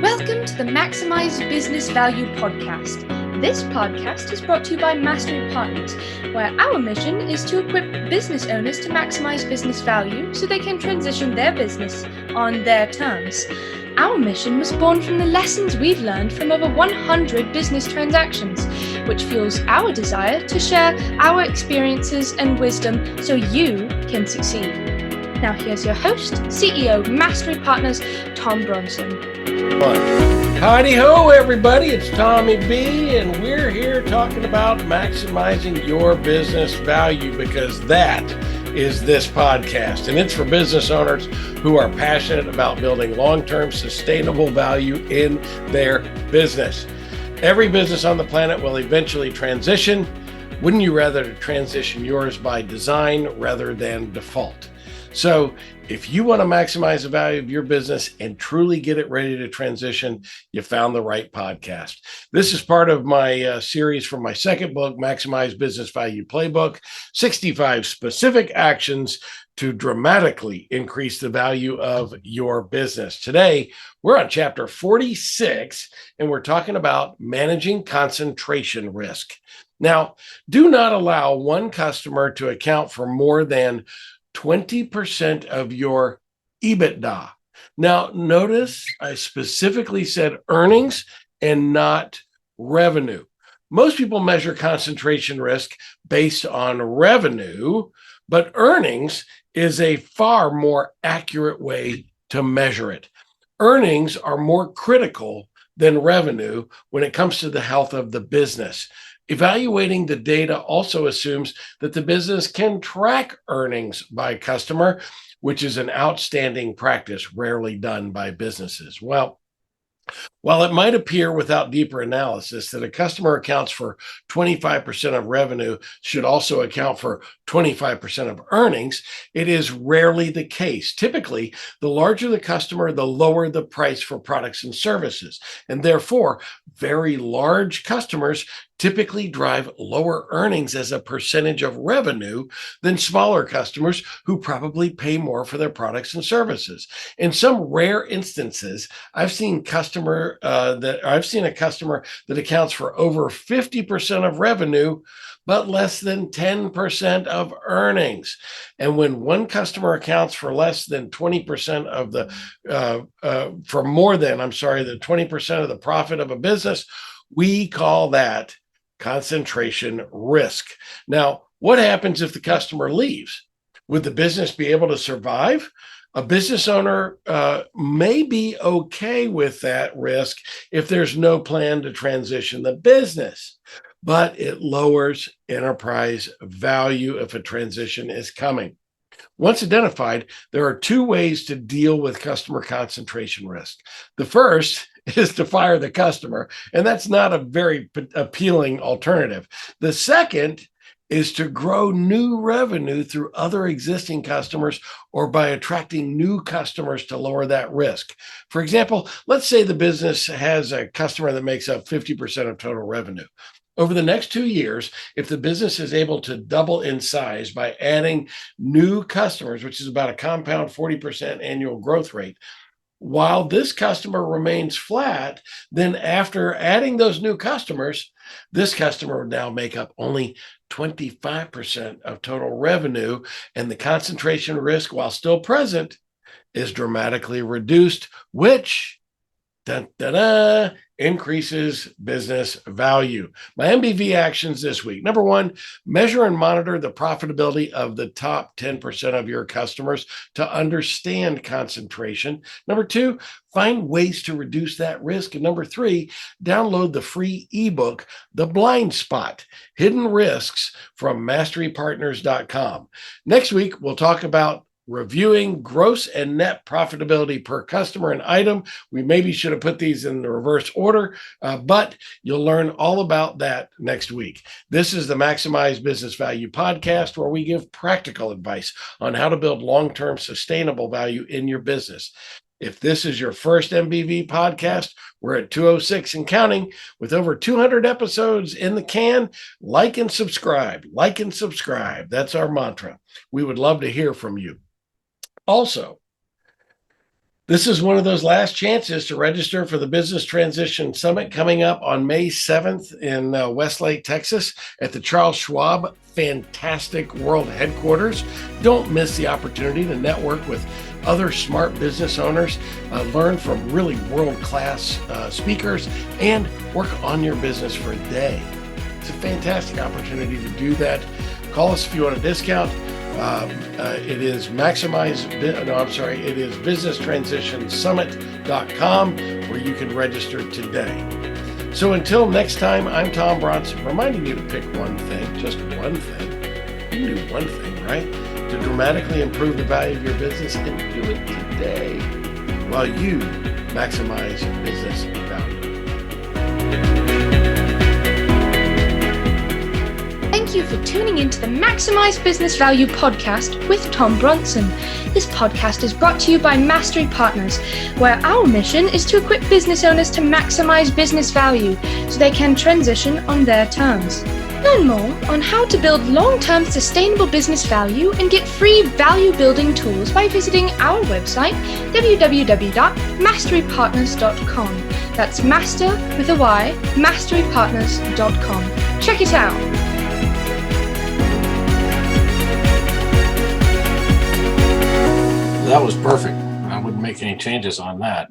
Welcome to the Maximize Business Value podcast. This podcast is brought to you by Mastery Partners, where our mission is to equip business owners to maximize business value so they can transition their business on their terms. Our mission was born from the lessons we've learned from over 100 business transactions, which fuels our desire to share our experiences and wisdom so you can succeed. Now here's your host, CEO Mastery Partners, Tom Bronson. Howdy ho, everybody. It's Tommy B, and we're here talking about maximizing your business value because that is this podcast. And it's for business owners who are passionate about building long-term sustainable value in their business. Every business on the planet will eventually transition. Wouldn't you rather transition yours by design rather than default? So if you want to maximize the value of your business and truly get it ready to transition, you found the right podcast. This is part of my series from my second book, Maximize Business Value Playbook, 65 specific actions to dramatically increase the value of your business. Today, we're on chapter 46, and we're talking about managing concentration risk. Now, do not allow one customer to account for more than 20% of your EBITDA. Now, notice I specifically said earnings and not revenue. Most people measure concentration risk based on revenue, but earnings is a far more accurate way to measure it. Earnings are more critical than revenue when it comes to the health of the business. Evaluating the data also assumes that the business can track earnings by customer, which is an outstanding practice rarely done by businesses. Well, while it might appear without deeper analysis that a customer accounts for 25% of revenue should also account for 25% of earnings, it is rarely the case. Typically, the larger the customer, the lower the price for products and services. And therefore, very large customers typically drive lower earnings as a percentage of revenue than smaller customers who probably pay more for their products and services. In some rare instances, I've seen a customer that accounts for over 50% of revenue, but less than 10% of earnings. And when one customer accounts for less than 20% of the 20% of the profit of a business, we call that concentration risk. Now, what happens if the customer leaves? Would the business be able to survive? A business owner may be okay with that risk if there's no plan to transition the business, but it lowers enterprise value if a transition is coming. Once identified, there are two ways to deal with customer concentration risk. The first is to fire the customer, and that's not a very appealing alternative. The second is to grow new revenue through other existing customers or by attracting new customers to lower that risk. For example, let's say the business has a customer that makes up 50% of total revenue. Over the next 2 years, if the business is able to double in size by adding new customers, which is about a compound 40% annual growth rate, while this customer remains flat, then after adding those new customers, this customer would now make up only 25% of total revenue, and the concentration risk, while still present, is dramatically reduced, which increases business value. My MBV actions this week. Number one, measure and monitor the profitability of the top 10% of your customers to understand concentration. Number two, find ways to reduce that risk. And number three, download the free ebook, The Blind Spot, Hidden Risks from masterypartners.com. Next week, we'll talk about reviewing gross and net profitability per customer and item. We maybe should have put these in the reverse order, but you'll learn all about that next week. This is the Maximize Business Value podcast, where we give practical advice on how to build long-term sustainable value in your business. If this is your first MBV podcast, we're at 206 and counting with over 200 episodes in the can. Like and subscribe. That's our mantra. We would love to hear from you. Also, This is one of those last chances to register for the Business Transition Summit coming up on May 7th in Westlake, Texas at the Charles Schwab fantastic world headquarters. Don't miss the opportunity to network with other smart business owners, learn from really world-class speakers, and work on your business for a day. It's a fantastic opportunity to do that. Call us if you want a discount. It is businessTransitionSummit.com where you can register today. So until next time, I'm Tom Bronson, reminding you to pick one thing, just one thing. You can do one thing, right? To dramatically improve the value of your business, and do it today while you maximize business value. Thank you for tuning into the Maximize Business Value podcast with Tom Bronson. This podcast is brought to you by Mastery Partners, where our mission is to equip business owners to maximize business value so they can transition on their terms. Learn more on how to build long-term sustainable business value and get free value-building tools by visiting our website, www.masterypartners.com. That's master with a Y, masterypartners.com. Check it out. That was perfect. I wouldn't make any changes on that.